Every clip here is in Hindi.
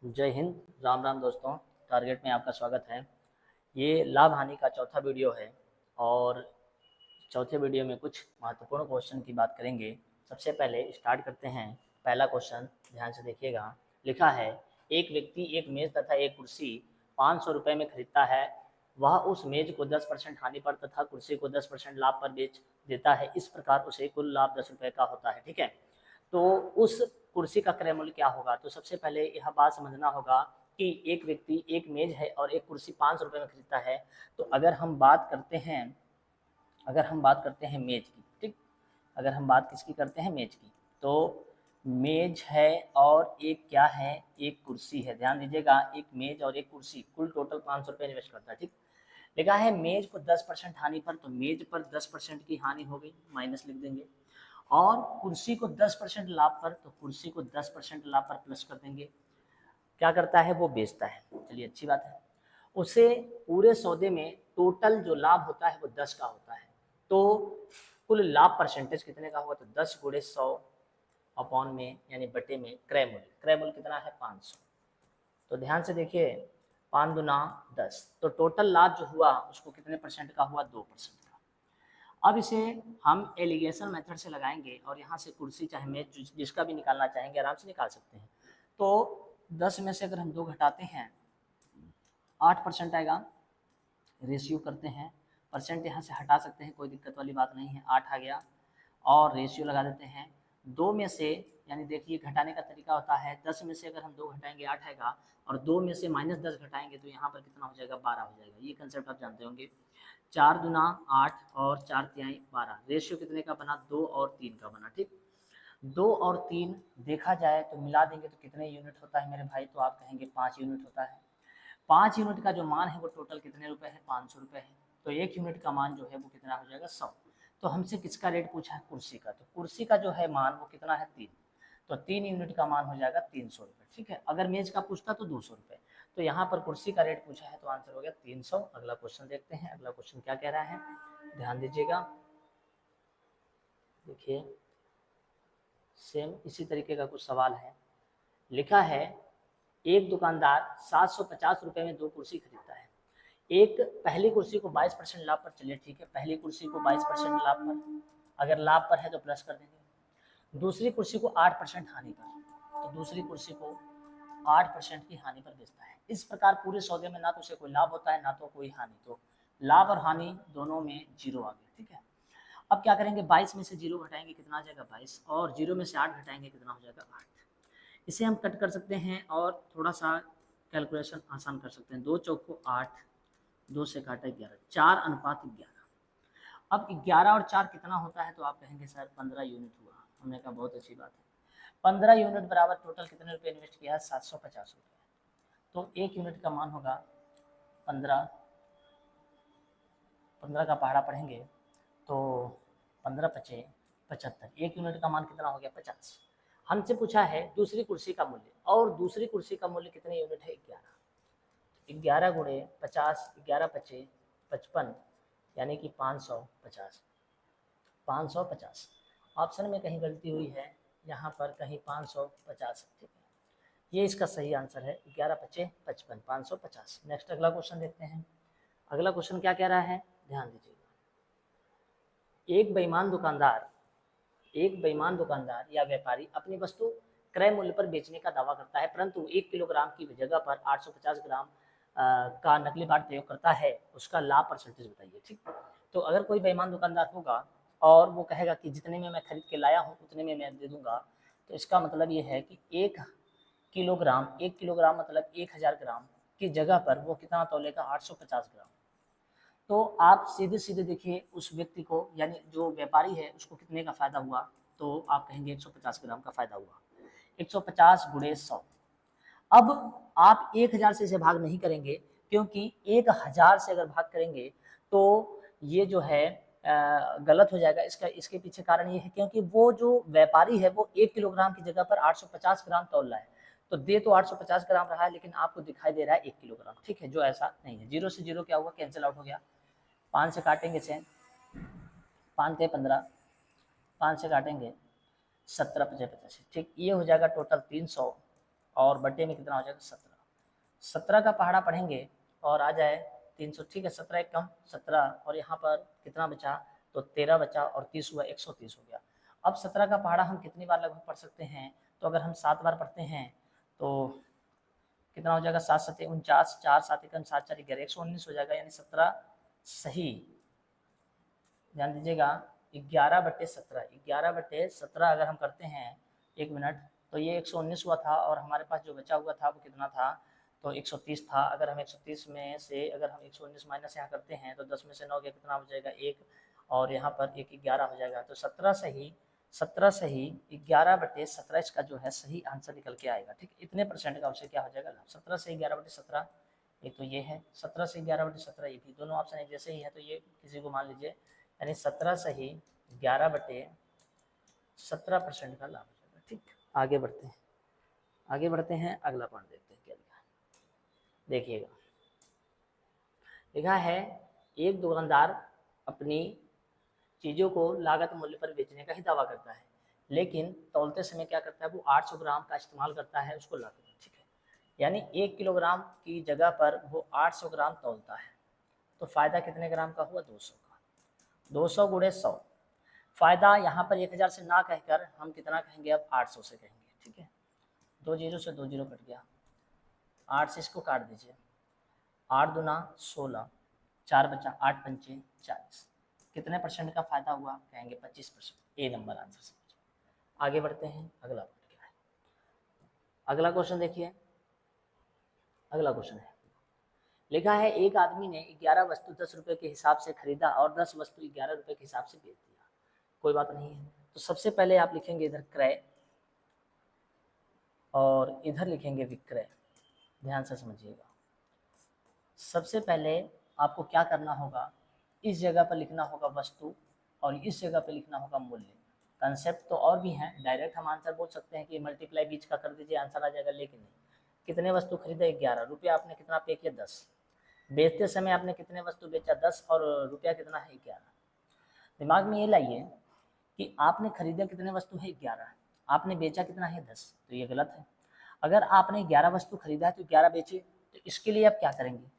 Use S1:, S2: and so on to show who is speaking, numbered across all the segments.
S1: जय हिंद, राम राम दोस्तों। टारगेट में आपका स्वागत है। ये लाभ हानि का चौथा वीडियो है और चौथे वीडियो में कुछ महत्वपूर्ण क्वेश्चन की बात करेंगे। सबसे पहले स्टार्ट करते हैं। पहला क्वेश्चन ध्यान से देखिएगा। लिखा है, एक व्यक्ति एक मेज तथा एक कुर्सी 500 रुपये में खरीदता है। वह उस मेज को 10% हानि पर तथा कुर्सी को 10% लाभ पर बेच देता है। इस प्रकार उसे कुल लाभ 10 रुपये का होता है। ठीक है, तो उस कुर्सी का क्रय मूल्य क्या होगा? तो सबसे पहले यह बात समझना होगा कि एक व्यक्ति एक मेज है और एक कुर्सी 500 रुपये में खरीदता है। तो अगर हम बात करते हैं मेज की, ठीक, अगर हम बात किसकी करते हैं? मेज की। तो मेज है और एक क्या है? एक कुर्सी है। ध्यान दीजिएगा, एक मेज और एक कुर्सी, कुल टोटल 500 रुपये इन्वेस्ट करता है। ठीक, लिखा है मेज को 10% हानि पर, तो मेज पर 10% की हानि हो गई, माइनस लिख देंगे। और कुर्सी को 10% लाभ पर, तो कुर्सी को 10% लाभ पर प्लस कर देंगे। क्या करता है? वो बेचता है। चलिए, अच्छी बात है। उसे पूरे सौदे में टोटल जो लाभ होता है वो 10 का होता है। तो कुल लाभ परसेंटेज कितने का होगा? तो 10 गुणे 100 अपॉन में यानी बटे में क्रय मूल्य कितना है? 500। तो ध्यान से देखिए, 5 दुना 10, तो टोटल लाभ जो हुआ उसको कितने परसेंट का हुआ? 2% का। अब इसे हम एलिगेशन मेथड से लगाएंगे और यहाँ से कुर्सी चाहे मेज जिसका भी निकालना चाहेंगे आराम से निकाल सकते हैं। तो 10 में से अगर हम 2 घटाते हैं 8% आएगा। रेशियो करते हैं, परसेंट यहाँ से हटा सकते हैं, कोई दिक्कत वाली बात नहीं है। 8 आ गया और रेशियो लगा देते हैं। 2 में से, यानी देखिए घटाने का तरीका होता है, 10 में से अगर हम 2 घटाएंगे 8 आएगा और 2 में से -10 घटाएंगे तो यहाँ पर कितना हो जाएगा? 12 हो जाएगा। ये कंसेप्ट आप जानते होंगे। 4 दुना 8 और 4 तिहाई 12। रेशियो कितने का बना? 2 और 3 का बना। ठीक, 2 और 3 देखा जाए तो मिला देंगे तो कितने यूनिट होता है मेरे भाई? तो आप कहेंगे 5 यूनिट होता है। 5 यूनिट का जो मान है वो टोटल कितने रुपए है? 500 रुपये है। तो 1 यूनिट का मान जो है वो कितना हो जाएगा? 100। तो हमसे किसका रेट पूछा है? कुर्सी का। तो कुर्सी का जो है मान वो कितना है? 3। तो 3 यूनिट का मान हो जाएगा 300 रुपये। ठीक है, अगर मेज का पूछता तो 200 रुपये। तो यहाँ पर कुर्सी का रेट पूछा है तो आंसर हो गया 300। अगला क्वेश्चन देखते हैं। अगला क्वेश्चन क्या कह रहा है? ध्यान दीजिएगा, देखिए सेम इसी तरीके का कुछ सवाल है। लिखा है, एक दुकानदार 750 रुपये में 2 कुर्सी खरीदता है। एक पहली कुर्सी को 22% लाभ पर, चलिए ठीक है, पहली कुर्सी को 22% लाभ पर, अगर लाभ पर है तो प्लस कर देंगे। दूसरी कुर्सी को 8% हानि पर, तो दूसरी कुर्सी को 8% की हानि पर बेचता है। इस प्रकार पूरे सौदे में ना तो उसे कोई लाभ होता है ना तो कोई हानि, तो लाभ और हानि दोनों में जीरो आ गया। ठीक है, अब क्या करेंगे? 22 में से 0 घटाएंगे, कितना आ जाएगा? 22, और 0 में से 8 घटाएंगे, कितना हो जाएगा? 8। इसे हम कट कर सकते हैं और थोड़ा सा कैलकुलेशन आसान कर सकते हैं। 2 चौक को 8, 2 से काटा 11, 4:11। अब 11 और 4 कितना होता है? तो आप कहेंगे सर 15 यूनिट हुआ। हमने कहा बहुत अच्छी बात है। 15 यूनिट बराबर टोटल कितने रुपये इन्वेस्ट किया है? 750 रुपये। तो 1 यूनिट का मान होगा 15। 15 का पहाड़ा पढ़ेंगे तो 15 पचे 75। 1 यूनिट का मान कितना हो गया? 50। हमसे पूछा है दूसरी कुर्सी का मूल्य, और दूसरी कुर्सी का मूल्य कितने यूनिट है? 11। 11 गुणे 50, 11 पचे 55, यानी कि 550। 550 ऑप्शन में कहीं गलती हुई है, यहाँ पर कहीं 550। ठीक है, ये इसका सही आंसर है। 11 पचे 55, 550। नेक्स्ट अगला क्वेश्चन देखते हैं। अगला क्वेश्चन क्या कह रहा है? ध्यान दीजिएगा। एक बेईमान दुकानदार या व्यापारी अपनी वस्तु क्रय मूल्य पर बेचने का दावा करता है, परंतु 1 किलोग्राम की जगह पर 850 ग्राम का नकली बाट प्रयोग करता है। उसका लाभ परसेंटेज बताइए। ठीक, तो अगर कोई बेईमान दुकानदार होगा और वो कहेगा कि जितने में मैं खरीद के लाया हूँ उतने में मैं दे दूंगा, तो इसका मतलब ये है कि 1 किलोग्राम मतलब 1000 ग्राम की जगह पर वो कितना तौलेगा? 850 ग्राम। तो आप सीधे सीधे देखिए उस व्यक्ति को, यानी जो व्यापारी है उसको कितने का फायदा हुआ? तो आप कहेंगे 150 ग्राम का फायदा हुआ। 150 गुणे 100। अब आप 1000 से इसे भाग नहीं करेंगे, क्योंकि 1000 से अगर भाग करेंगे तो ये जो है गलत हो जाएगा। इसके पीछे कारण ये है क्योंकि वो जो व्यापारी है वो 1 किलोग्राम की जगह पर 850 ग्राम तौल रहा है। तो दे तो 850 ग्राम रहा है, लेकिन आपको दिखाई दे रहा है 1 किलोग्राम। ठीक है, जो ऐसा नहीं है। 0 से 0 क्या हुआ? कैंसिल आउट हो गया। 5 से काटेंगे से 5 थे 15, 5 से काटेंगे 17 पचे 85। ठीक, ये हो जाएगा टोटल 300। और बटे में कितना हो जाएगा 17। 17 का पहाड़ा पढ़ेंगे और आ जाए 300, ठीक है, 17 एक कम 17 और यहाँ पर कितना बचा, तो 13 बचा और 30 हुआ, 130 हो गया। अब 17 का पहाड़ा हम कितनी बार लगभग पढ़ सकते हैं, तो अगर हम 7 बार पढ़ते हैं तो कितना हो जाएगा, 7 7 49, 4 7 1 7 4 11, 119 हो जाएगा, यानी 17 सही, ध्यान दीजिएगा 11/17, 11/17 अगर हम करते हैं 1 मिनट, तो ये 119 हुआ था और हमारे पास जो बचा हुआ था वो कितना था, तो 130 था। अगर हम 130 में से अगर हम 119 माइनस यहाँ करते हैं तो 10 में से 9 गया, कितना हो जाएगा 1, और यहाँ पर 1 11 हो जाएगा। तो 17 सही 11/17 इसका जो है सही आंसर निकल के आएगा। ठीक, इतने परसेंट का उसे क्या हो जाएगा, 17 से 11/17, एक तो ये है 17 से 11/17, ये भी दोनों ऑप्शन एक जैसे ही है, तो ये किसी को मान लीजिए, यानी 17 सही 11/17% का लाभ हो जाएगा। ठीक, आगे बढ़ते हैं, अगला पॉइंट देखते हैं क्या लिखा है। देखिएगा, लिखा है एक दुकानदार अपनी चीज़ों को लागत मूल्य पर बेचने का ही दावा करता है, लेकिन तौलते समय क्या करता है, वो 800 ग्राम का इस्तेमाल करता है उसको लाकर। ठीक है, यानी 1 किलोग्राम की जगह पर वो 800 ग्राम तौलता है, तो फ़ायदा कितने ग्राम का हुआ, 200 का। 200 गुणे 100, फ़ायदा यहाँ पर 1000 से ना कहकर हम कितना कहेंगे, अब 800 से कहेंगे। ठीक है, 2 जीरो से 2 जीरो कट गया, 8 से इसको काट दीजिए, 8 दूना 16, 4 बचा, 8 पंचे 40, कितने परसेंट का फ़ायदा हुआ, कहेंगे 25%। ए नंबर आंसर से। आगे बढ़ते हैं, अगला क्या है, अगला क्वेश्चन देखिए। अगला क्वेश्चन है, लिखा है एक आदमी ने 11 वस्तु 10 रुपये के हिसाब से खरीदा और 10 वस्तु 11 रुपये के हिसाब से बेच दिया। कोई बात नहीं है, तो सबसे पहले आप लिखेंगे इधर क्रय और इधर लिखेंगे विक्रय। ध्यान से समझिएगा, सबसे पहले आपको क्या करना होगा, इस जगह पर लिखना होगा वस्तु और इस जगह पर लिखना होगा मूल्य। कंसेप्ट तो और भी हैं, डायरेक्ट हम आंसर बोल सकते हैं कि मल्टीप्लाई बीच का कर दीजिए आंसर आ जाएगा, लेकिन नहीं। कितने वस्तु खरीदे, 11 रुपया, आपने कितना पे किया, 10। बेचते समय आपने कितने वस्तु बेचा, 10, और रुपया कितना है, 11। दिमाग में ये लाइए कि आपने खरीदा कितने वस्तु है, 11, आपने बेचा कितना है, 10, तो ये गलत है। अगर आपने 11 वस्तु खरीदा है तो 11 बेचे, तो इसके लिए आप क्या करेंगे,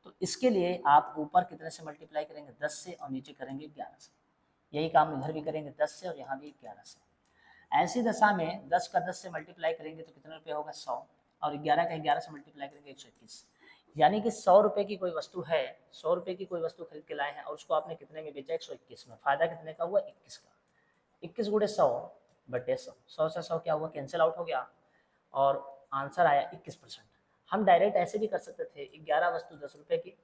S1: तो इसके लिए आप ऊपर कितने से मल्टीप्लाई करेंगे, 10 से, और नीचे करेंगे 11 से। यही काम इधर भी करेंगे, 10 से और यहाँ भी 11 से। ऐसी दशा में 10 का 10 से मल्टीप्लाई करेंगे तो कितने रुपये होगा, 100, और 11 का 11 से मल्टीप्लाई करेंगे 121। यानी कि 100 रुपये की कोई वस्तु है, 100 रुपये की कोई वस्तु खरीद के लाए हैं और उसको आपने कितने में बेचा, 121 में। फायदा कितने का हुआ, 21 का। 21 गुणे 100 बटे 100, 100 से 100 क्या हुआ, कैंसिल आउट हो गया और आंसर आया 21%। हम डायरेक्ट ऐसे भी कर सकते थे, 11 वस्तु 10 रुपये की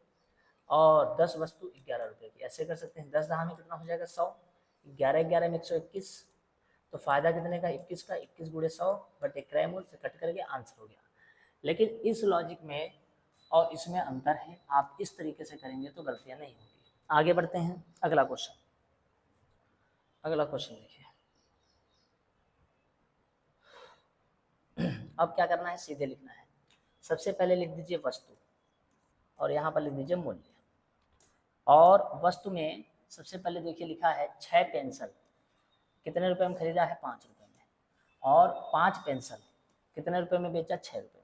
S1: और 10 वस्तु 11 रुपये की, ऐसे कर सकते हैं। 10 दहा में कितना हो जाएगा, 100, 11 11 में 121, तो फायदा कितने का, 21 का। 21 गुणे 100 बटे क्रय मूल्य से कट करके आंसर हो गया। लेकिन इस लॉजिक में और इसमें अंतर है, आप इस तरीके से करेंगे तो गलतियां नहीं होंगी। आगे बढ़ते हैं, अगला क्वेश्चन। अगला क्वेश्चन देखिए, अब क्या करना है, सीधे लिखना है। सबसे पहले लिख दीजिए वस्तु और यहाँ पर लिख दीजिए मूल्य। और वस्तु में सबसे पहले देखिए लिखा है 6 पेंसिल, कितने रुपए में खरीदा है, 5 रुपये में, और 5 पेंसिल कितने रुपए में बेचा, 6 रुपये में।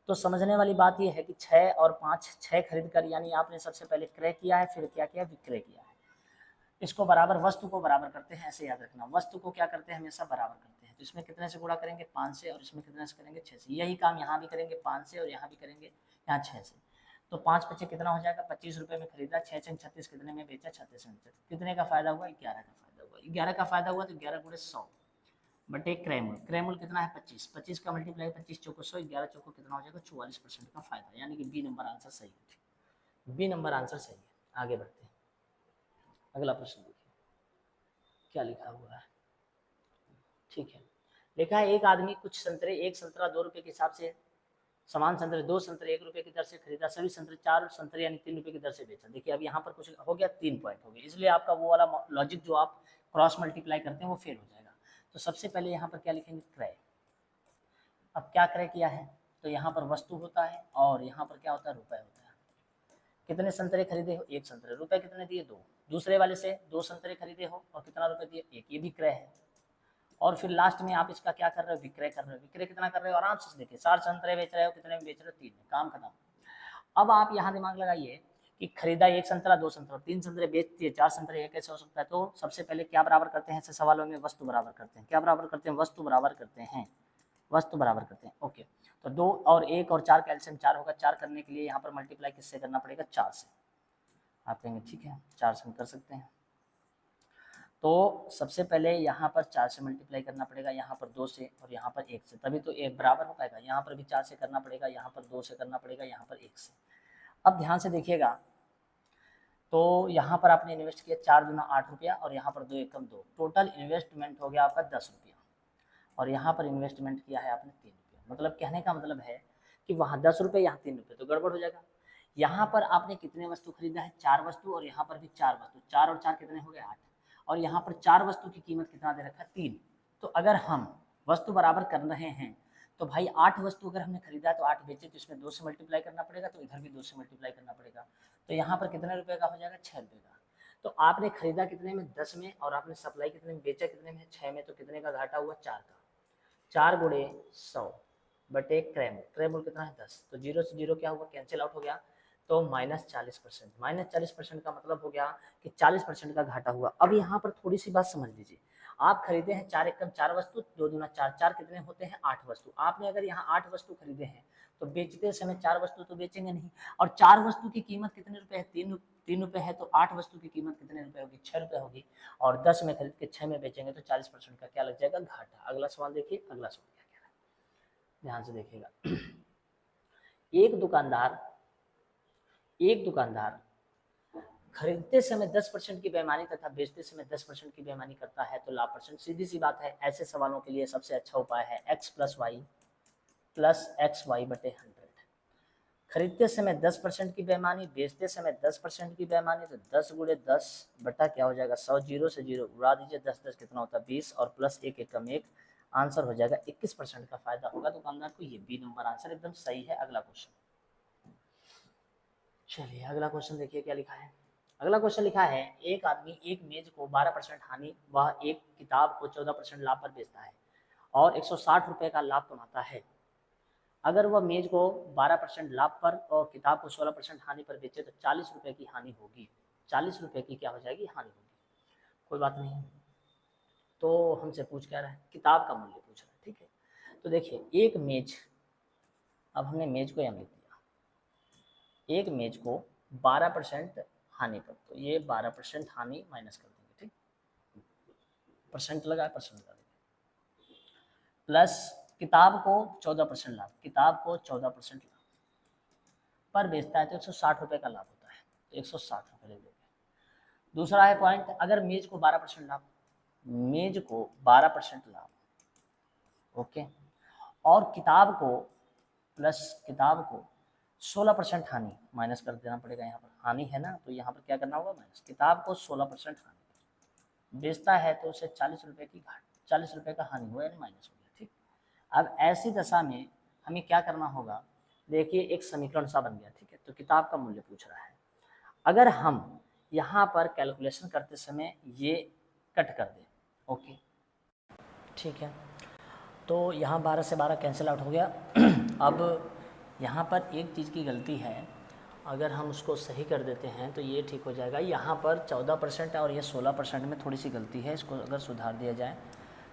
S1: तो समझने वाली बात यह है कि 6 और 5, 6 खरीद कर, यानी आपने सबसे पहले क्रय किया है, फिर क्या किया, विक्रय किया है। इसको बराबर, वस्तु को बराबर करते हैं, ऐसे याद रखना, वस्तु को क्या करते हैं, हमेशा बराबर करते हैं। तो इसमें कितने से गुणा करेंगे, 5 से, और इसमें कितने से करेंगे, 6 से। यही काम यहाँ भी करेंगे, 5 से, और यहाँ भी करेंगे, यहाँ 6 से। तो 5 पच्चीस कितना हो जाएगा, 25 रुपये में खरीदा, 6 छः 36 कितने में बेचा, 36 में। कितने का फायदा हुआ, 11 का फायदा हुआ। 11 का फायदा हुआ तो 11 गुणे 100 बटे क्रय मूल्य। क्रय मूल्य कितना है, 25, 25 का मल्टीप्लाई 25 चौको 100, 11 चौको कितना हो जाएगा, 44% का फायदा, यानी कि बी नंबर आंसर सही है। बी नंबर आंसर सही है। आगे बढ़ते हैं, अगला प्रश्न देखिए क्या लिखा हुआ है। ठीक है, लिखा है एक आदमी कुछ संतरे, एक संतरा 2 रुपये के हिसाब से, समान संतरे 2 संतरे 1 रुपये की दर से खरीदा, सभी संतरे 4 संतरे यानी 3 रुपये की दर से बेचा। देखिए अब यहाँ पर कुछ हो गया, 3 पॉइंट हो गए, इसलिए आपका वो वाला लॉजिक जो आप क्रॉस मल्टीप्लाई करते हैं वो फेल हो जाएगा। तो सबसे पहले यहाँ पर क्या लिखेंगे, क्रय। अब क्या क्रय किया है, तो यहाँ पर वस्तु होता है और यहाँ पर क्या होता है, रुपये होता है। कितने संतरे खरीदे हो, 1 संतरे, रुपए कितने दिए, 2। दूसरे वाले से 2 संतरे खरीदे हो और कितना रुपए दिए, 1, ये भी क्रय है। और फिर लास्ट में आप इसका क्या कर रहे हो, विक्रय कर रहे हो। विक्रय कितना कर रहे हो, आराम से देखिए 4 संतरे बेच रहे हो, कितने में बेच रहे हो, 3 में, काम खत्म। अब आप यहाँ दिमाग लगाइए कि खरीदा 1 संतरा, 2 संतरा, 3 संतरे बेच दिए, 4 संतरे, ये कैसे हो सकता है। तो सबसे पहले क्या बराबर करते हैं ऐसे सवालों में, वस्तु बराबर करते हैं। क्या बराबर करते हैं, वस्तु बराबर करते हैं, वस्तु बराबर करते हैं। ओके, तो 2 और 1 और 4 कैल्शियम 4 होगा। 4 करने के लिए यहाँ पर मल्टीप्लाई किससे करना पड़ेगा, 4 से। आप कहेंगे ठीक है 4 से हम कर सकते हैं। तो सबसे पहले यहाँ पर 4 से मल्टीप्लाई करना पड़ेगा, यहाँ पर 2 से और यहाँ पर 1 से, तभी तो 1 बराबर हो पाएगा। यहाँ पर भी 4 से करना पड़ेगा, यहाँ पर 2 से करना पड़ेगा, यहाँ पर 1 से। अब ध्यान से देखिएगा, तो यहाँ पर आपने इन्वेस्ट किया 4 दूना 8 रुपया और यहाँ पर 2 एकम 2, टोटल इन्वेस्टमेंट हो गया आपका 10 रुपया। और यहाँ पर इन्वेस्टमेंट किया है आपने 3 रुपया। मतलब कहने का मतलब है कि वहाँ 10 रुपये, यहाँ 3 रुपये, तो गड़बड़ हो जाएगा। यहाँ पर आपने कितने वस्तु खरीदा है, 4 वस्तु, और यहाँ पर भी 4 वस्तु। 4 और 4 कितने हो गए, 8। और यहाँ पर 4 वस्तु की कीमत कितना दे रखा है, 3। तो अगर हम वस्तु बराबर कर रहे हैं तो भाई 8 वस्तु अगर हमने खरीदा है तो 8 बेचे, तो इसमें 2 से मल्टीप्लाई करना पड़ेगा, तो इधर भी 2 से मल्टीप्लाई करना पड़ेगा। तो यहाँ पर कितने रुपए का हो जाएगा, 6 रुपये का। तो आपने खरीदा कितने में, 10 में, और आपने सप्लाई कितने में, बेचा कितने में, 6 में। तो कितने का घाटा हुआ, 4 का। 4 गुणे 100 बटे क्रय मूल्य, क्रय मूल्य कितना है 10। तो 0 से 0 क्या हुआ, कैंसिल आउट हो गया। तो -40%, -40% का मतलब हो गया कि 40% का घाटा हुआ। अब यहाँ पर थोड़ी सी बात समझ लीजिए, आप खरीदे हैं 4 एकम 4 वस्तु, 2 दूना 4, 4 कितने होते हैं, 8 वस्तु। आपने अगर यहाँ 8 वस्तु खरीदे हैं तो बेचते समय 4 वस्तु तो बेचेंगे नहीं। और 4 वस्तु की कीमत कितने रुपए है, 3 रुपए है। तो 8 वस्तु की कीमत कितने रुपए होगी, 6 रुपए होगी। और 10 में खरीद के 6 में बेचेंगे तो 40% का क्या लग जाएगा, घाटा। अगला सवाल देखिए, अगला सवाल क्या कह रहा है, ध्यान से देखिएगा। एक दुकानदार खरीदते समय 10% की बेईमानी तथा बेचते समय 10% की बेईमानी करता है तो लाभ परसेंट। सीधी सी बात है, ऐसे सवालों के लिए सबसे अच्छा उपाय है x + y + xy बटे 100। खरीदते समय 10% की बेईमानी, बेचते समय 10% की बेईमानी, तो 10 गुणे 10 बटा क्या हो जाएगा 100। 0 से 0 उड़ा दीजिए, 10 10 कितना होता है 20, और प्लस 1 एकम 1, आंसर हो जाएगा 21% का फायदा होगा दुकानदार को। ये बी नंबर आंसर एकदम सही है। अगला क्वेश्चन, चलिए अगला क्वेश्चन देखिए क्या लिखा है। अगला क्वेश्चन लिखा है, एक आदमी एक मेज को 12% हानि व एक किताब को 14% लाभ पर बेचता है और 160 रुपए का लाभ कमाता है। अगर वह मेज को 12% लाभ पर और किताब को 16% हानि पर बेचे तो 40 रुपए की हानि होगी। 40 रुपए की क्या हो जाएगी, हानि होगी। कोई बात नहीं, तो हमसे पूछ क्या रहा है, किताब का मूल्य पूछ रहा है, ठीक है। तो देखिए एक मेज, अब हमने मेज को यहाँ लिख दिया, एक मेज को 12% हानि पर, तो ये 12% हानि माइनस कर देंगे, ठीक। परसेंट लगा, परसेंट लगा देंगे, प्लस किताब को 14% लाभ, किताब को 14% लाभ पर बेचता है तो 160 रुपये का लाभ होता है, तो 160 रुपये ले लेंगे। दूसरा है पॉइंट, अगर मेज को 12% लाभ, मेज को 12% लाभ, ओके, और किताब को प्लस किताब को 16% हानि, माइनस कर देना पड़ेगा। यहाँ पर हानि है ना, तो यहाँ पर क्या करना होगा, माइनस। किताब को 16% हानि, बेचता है तो उसे 40 रुपये की घाट, 40 रुपये का हानि हुआ, यानी माइनस हो गया, ठीक। अब ऐसी दशा में हमें क्या करना होगा, देखिए एक समीकरण सा बन गया, ठीक है। तो किताब का मूल्य पूछ रहा है, अगर हम यहाँ पर कैलकुलेशन करते समय ये कट कर दें, ओके ठीक है, तो यहाँ 12 से 12 कैंसिल आउट हो गया। अब यहाँ पर एक चीज़ की गलती है, अगर हम उसको सही कर देते हैं तो ये ठीक हो जाएगा। यहाँ पर 14% है और ये 16% में थोड़ी सी गलती है, इसको अगर सुधार दिया जाए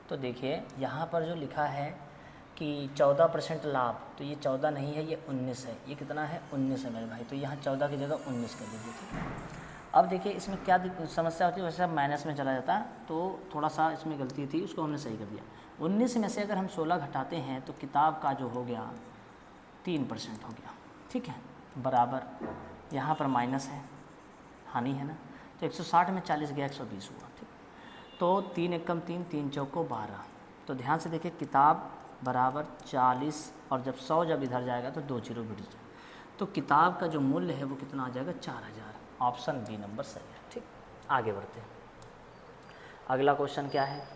S1: तो देखिए यहाँ पर जो लिखा है कि 14% लाभ, तो ये 14 नहीं है, ये 19 है। ये कितना है, 19 है मेरे भाई, तो यहाँ 14 की जगह 19 कर दीजिए, ठीक है। अब देखिए इसमें क्या समस्या होती है, वैसे माइनस में चला जाता है, तो थोड़ा सा इसमें गलती थी, उसको हमने सही कर दिया। 19 में से अगर हम 16 घटाते हैं तो किताब का जो हो गया 3% हो गया, ठीक है, बराबर यहाँ पर माइनस है, हानि है ना, तो 160 में 40 गया 120 हुआ, ठीक। तो 3 एकम 3, 3 चौको 12, तो ध्यान से देखिए किताब बराबर 40, और जब 100 जब इधर जाएगा तो 2 जीरो बढ़ जाएगा, तो किताब का जो मूल्य है वो कितना आ जाएगा, 4000। ऑप्शन बी नंबर सही है, ठीक। आगे बढ़ते हैं, अगला क्वेश्चन क्या है,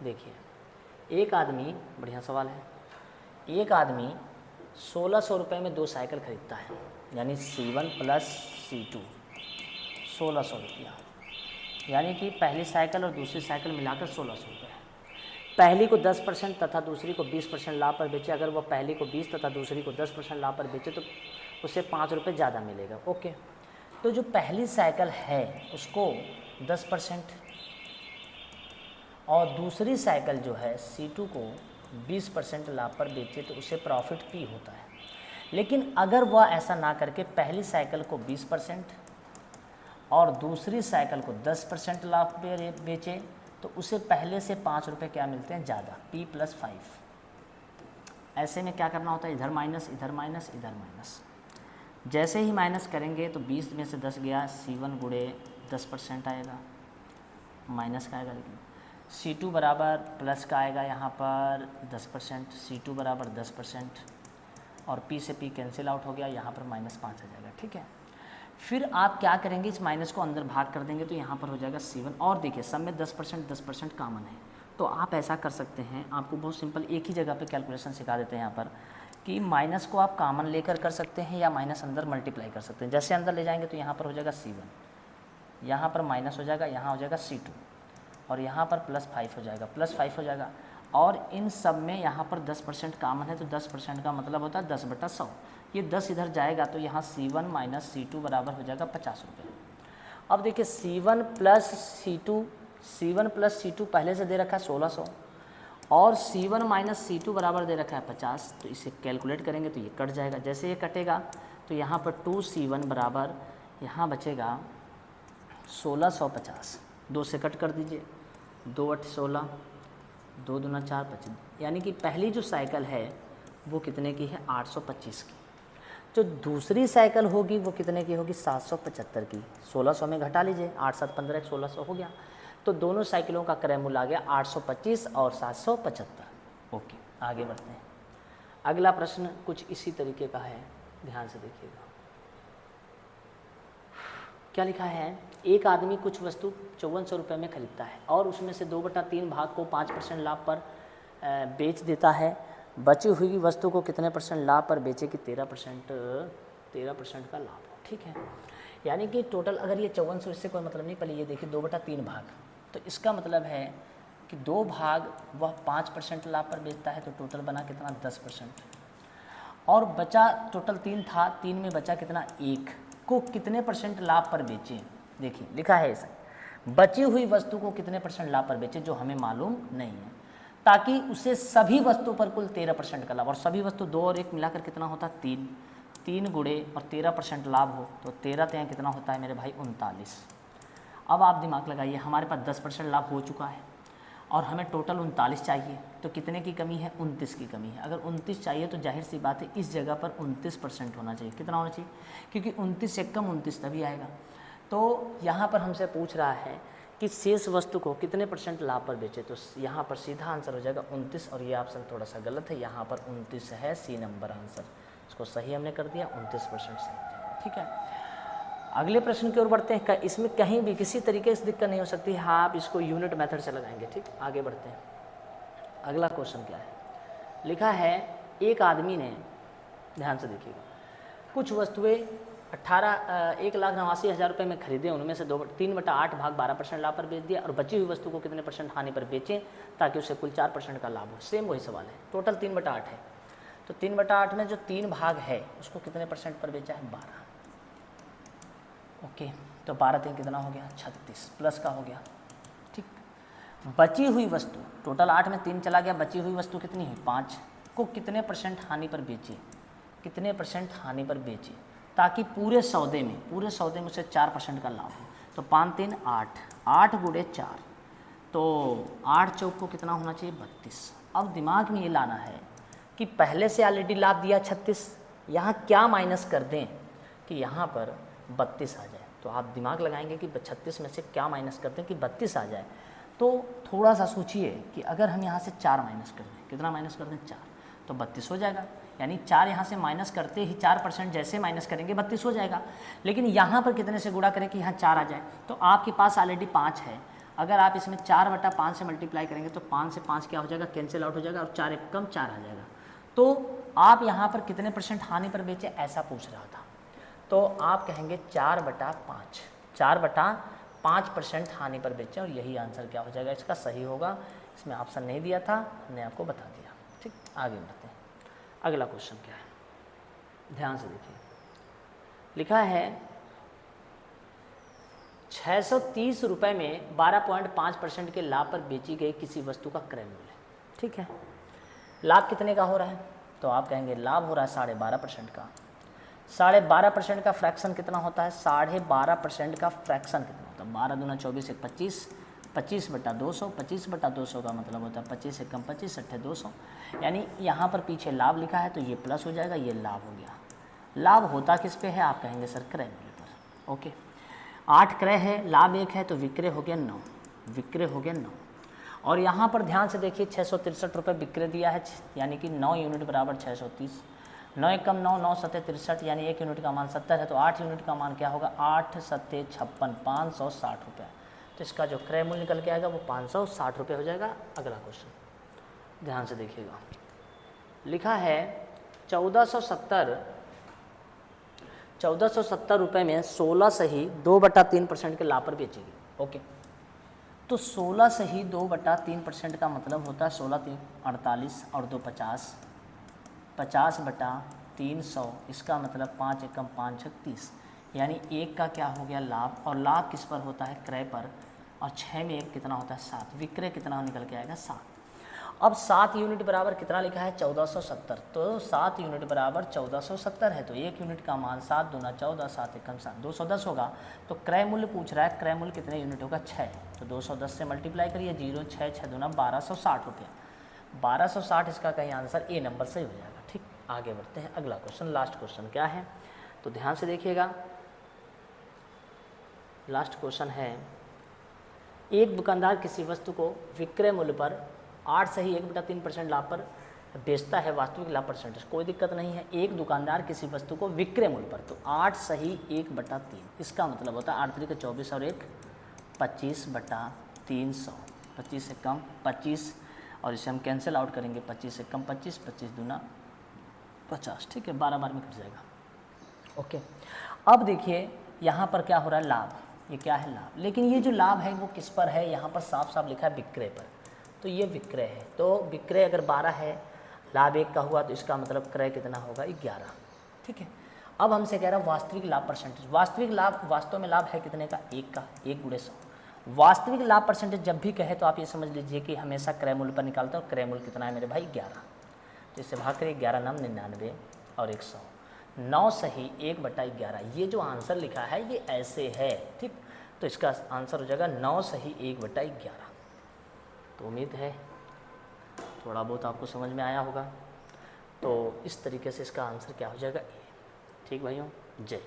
S1: देखिए एक आदमी, बढ़िया सवाल है, एक आदमी 1600 रुपये में 2 साइकिल खरीदता है, यानी C1 + C2 1600 रुपया, यानी कि पहली साइकिल और दूसरी साइकिल मिलाकर 1600 रुपये है। पहली को 10% तथा दूसरी को 20% लाभ पर बेचे। अगर वह पहली को 20 तथा दूसरी को 10% लाभ पर बेचे तो उसे 5 रुपये ज़्यादा मिलेगा। ओके, तो जो पहली साइकिल है उसको 10% और दूसरी साइकिल जो है C2 को 20% लाभ पर बेचे तो उसे प्रॉफिट P होता है। लेकिन अगर वह ऐसा ना करके पहली साइकिल को 20% और दूसरी साइकिल को 10% लाभ पे बेचे तो उसे पहले से 5 रुपये क्या मिलते हैं ज़्यादा, P+5। ऐसे में क्या करना होता है, इधर माइनस इधर माइनस इधर माइनस। जैसे ही माइनस करेंगे तो 20 में से 10 गया, C1 गुणे 10% आएगा, माइनस का आएगा, लेकिन C2 बराबर प्लस का आएगा यहाँ पर 10%, C2 बराबर 10% और P से P कैंसिल आउट हो गया, यहाँ पर -5 आ जाएगा। ठीक है, फिर आप क्या करेंगे, इस माइनस को अंदर भाग कर देंगे तो यहाँ पर हो जाएगा C1। और देखिए सब में 10% कॉमन है, तो आप ऐसा कर सकते हैं, आपको बहुत सिंपल एक ही जगह पे कैलकुलेशन सिखा देते हैं यहाँ पर कि माइनस को आप कॉमन लेकर कर सकते हैं या माइनस अंदर मल्टीप्लाई कर सकते हैं। जैसे अंदर ले जाएंगे तो यहाँ पर हो जाएगा C1, यहाँ पर माइनस हो जाएगा, यहाँ हो जाएगा C2 और यहाँ पर +5 हो जाएगा, +5 हो जाएगा। और इन सब में यहाँ पर 10% कॉमन है तो 10% का मतलब होता है 10/100। ये 10 इधर जाएगा तो यहाँ C1 माइनस C2 बराबर हो जाएगा 50 रुपये। अब देखिए C1 प्लस C2 पहले से दे रखा है 1600 और C1 माइनस C2 बराबर दे रखा है 50, तो इसे कैलकुलेट करेंगे तो ये कट जाएगा। जैसे ये कटेगा तो यहाँ पर 2C1 बराबर यहाँ बचेगा 1650, 2 से कट कर दीजिए, 2 8 16, 2 दूना 4 25, यानी कि पहली जो साइकिल है वो कितने की है, 825 की। जो दूसरी साइकिल होगी वो कितने की होगी, 775 की। 1600 में घटा लीजिए, 8 7 15 1600 हो गया, तो दोनों साइकिलों का क्रय मूल्य आ गया 825 और 775। ओके, आगे बढ़ते हैं। अगला प्रश्न कुछ इसी तरीके का है, ध्यान से देखिएगा। क्या लिखा है, एक आदमी कुछ वस्तु 5400 रुपये में खरीदता है और उसमें से 2/3 भाग को 5% लाभ पर बेच देता है। बची हुई वस्तु को कितने % लाभ पर बेचे कि 13% का लाभ हो। ठीक है, यानी कि टोटल अगर ये 5400, इससे कोई मतलब नहीं, पहले ये देखिए 2/3 भाग, तो इसका मतलब है कि 2 भाग वह 5% लाभ पर बेचता है, तो टोटल बना कितना 10%। और बचा टोटल 3 था, 3 में बचा कितना 1 को कितने % लाभ पर बेचे। देखिए लिखा है ऐसा, बची हुई वस्तु को कितने % लाभ पर बेचे जो हमें मालूम नहीं है, ताकि उसे सभी वस्तु पर कुल 13% का लाभ, और सभी वस्तु 2 और 1 मिलाकर कितना होता है 3, 3 गुणे और 13% लाभ हो तो 13 तो यहाँ कितना होता है मेरे भाई 39। अब आप दिमाग लगाइए, हमारे पास 10% लाभ हो चुका है और हमें टोटल 39 चाहिए, तो कितने की कमी है, 29 की कमी है। अगर 29 चाहिए तो जाहिर सी बात है इस जगह पर 29% होना चाहिए। कितना होना चाहिए, क्योंकि 29 से कम 29 तभी आएगा। तो यहाँ पर हमसे पूछ रहा है कि शेष वस्तु को कितने % लाभ पर बेचे, तो यहाँ पर सीधा आंसर हो जाएगा 29, और ये ऑप्शन थोड़ा सा गलत है, यहाँ पर 29 है सी नंबर आंसर, इसको सही हमने कर दिया, 29% सही हो जाएगा। ठीक है, अगले प्रश्न की ओर बढ़ते हैं। इसमें कहीं भी किसी तरीके से दिक्कत नहीं हो सकती, हाँ आप इसको यूनिट मेथड से लगाएंगे। ठीक, आगे बढ़ते हैं। अगला क्वेश्चन क्या है, लिखा है एक आदमी ने, ध्यान से देखिएगा, कुछ वस्तुएं 1,89,000 रुपये में खरीदे, उनमें से 3/8 भाग 12% लाभ पर बेच दिया और बची हुई वस्तु को कितने % हानि पर बेचें ताकि उसे कुल 4% का लाभ हो। सेम वही सवाल है, टोटल 3/8 है, तो 3/8 में जो 3 भाग है उसको कितने % पर बेचा है, 12। ओके, तो 12 3 कितना हो गया, 36 प्लस का हो गया। ठीक, बची हुई वस्तु, टोटल 8 में 3 चला गया, बची हुई वस्तु कितनी है 5, को कितने % हानि पर बेचे, कितने % हानि पर बेचे ताकि पूरे सौदे में उसे 4% का लाभ हो। तो 5 3 8, 8 गुणे 4, तो 8 चौक को कितना होना चाहिए 32। अब दिमाग में ये लाना है कि पहले से ऑलरेडी लाभ दिया 36, यहाँ क्या माइनस कर दें कि यहाँ पर 32 आ जाए। तो आप दिमाग लगाएंगे कि 36 में से क्या माइनस कर दें कि 32 आ जाए। तो थोड़ा सा सोचिए कि अगर हम यहाँ से 4 माइनस कर दें, कितना माइनस कर दें 4, तो 32 हो जाएगा। यानी 4 यहाँ से माइनस करते ही 4% जैसे माइनस करेंगे 32 हो जाएगा। लेकिन यहाँ पर कितने से गुणा करें कि यहाँ 4 आ जाए, तो आपके पास ऑलरेडी 5 है, अगर आप इसमें 4/5 से मल्टीप्लाई करेंगे तो 5 से 5 क्या हो जाएगा, कैंसिल आउट हो जाएगा और 4 1 कम 4 आ जाएगा। तो आप यहाँ पर कितने % हानि पर बेचे ऐसा पूछ रहा था, तो आप कहेंगे 4/5 4/5% हानि पर बेचें, और यही आंसर क्या हो जाएगा इसका, सही होगा। इसमें ऑप्शन नहीं दिया था, हमने आपको बता दिया। ठीक, आगे बढ़ते हैं। अगला क्वेश्चन क्या है, ध्यान से देखिए। लिखा है 630 रुपये में 12.5% के लाभ पर बेची गई किसी वस्तु का क्रय मूल्य। ठीक है, लाभ कितने का हो रहा है, तो आप कहेंगे लाभ हो रहा है 12.5% का। 12.5% का फ्रैक्शन कितना होता है, 12.5% का फ्रैक्शन कितना होता है, 12 दूना 24 एक 25, 25/200, 25/200 का मतलब होता है 25 एकम 25 अट्ठे 200। यानी यहाँ पर पीछे लाभ लिखा है तो ये प्लस हो जाएगा, ये लाभ हो गया। लाभ होता किस पे है, आप कहेंगे सर क्रय मूल्य पर। ओके, 8 क्रय है, लाभ 1 है, तो विक्रय हो गया 9, विक्रय हो गया 9। और यहाँ पर ध्यान से देखिए 663 रुपये विक्रय दिया है, यानी कि 9 यूनिट बराबर 630, 9 एकम 9, 9 सत्ते 63, यानी 1 यूनिट का मान 70 है, तो 8 यूनिट का मान क्या होगा, 8 सत्ते 56, 560 रुपये। तो इसका जो क्रय मूल्य निकल के आएगा वो 560 रुपये हो जाएगा। अगला क्वेश्चन ध्यान से देखिएगा, लिखा है 1470 रुपये में 16 सही 2/3% के लाभ पर बेचेगी। ओके, तो 16 सही 2/3% का मतलब होता है 16 3 48 और 2 50, 50/300, इसका मतलब 5 एकम 5 36, यानी 1 का क्या हो गया लाभ, और लाभ किस पर होता है, क्रय पर, और 6 में 1 कितना होता है 7, विक्रय कितना निकल के आएगा 7। अब 7 यूनिट बराबर कितना लिखा है 1470, तो 7 यूनिट बराबर 1470 है, तो 1 यूनिट का मान 7 दूना 14, 7 एकम 7, 210 होगा। तो क्रय मूल्य पूछ रहा है, क्रय मूल्य कितने यूनिट होगा 6, तो 210 से मल्टीप्लाई करिए, 0 6 6 दूना 1260 रुपये, 1260 इसका कहीं आंसर ए नंबर सही हो जाएगा। ठीक, आगे बढ़ते हैं। अगला क्वेश्चन, लास्ट क्वेश्चन क्या है, तो ध्यान से देखिएगा। लास्ट क्वेश्चन है, एक दुकानदार किसी वस्तु को विक्रय मूल्य पर 8 सही 1/3% लाभ पर बेचता है, वास्तविक लाभ परसेंटेज कोई दिक्कत नहीं है। एक दुकानदार किसी वस्तु को विक्रय मूल्य पर, तो 8 सही 1/3, इसका मतलब होता है 8 3 24 और 1 25/300, 25 से कम 25, और इसे हम कैंसिल आउट करेंगे, 25 से कम 25, 25 दूना 50। ठीक है, 12 बार में कट जाएगा। ओके, अब देखिए यहाँ पर क्या हो रहा है, लाभ, ये क्या है लाभ, लेकिन ये जो लाभ है वो किस पर है, यहाँ पर साफ साफ लिखा है विक्रय पर, तो ये विक्रय है। तो विक्रय अगर 12 है, लाभ 1 का हुआ, तो इसका मतलब क्रय कितना होगा 11। ठीक है, अब हमसे कह रहा है वास्तविक लाभ परसेंटेज। वास्तविक लाभ, वास्तव में लाभ है कितने का, 1 का, 1 × 100। वास्तविक लाभ परसेंटेज जब भी कहे तो आप ये समझ लीजिए कि हमेशा क्रय मूल्य पर निकालते हो, क्रय मूल्य कितना है मेरे भाई 11, तो इससे भाग करिए, 11 9 99 और 100, 9 सही 1/11। ये जो आंसर लिखा है ये ऐसे है। ठीक, तो इसका आंसर हो जाएगा 9 सही 1/11। तो उम्मीद है थोड़ा बहुत आपको समझ में आया होगा। तो इस तरीके से इसका आंसर क्या हो जाएगा, ए। ठीक भाइयों, जय।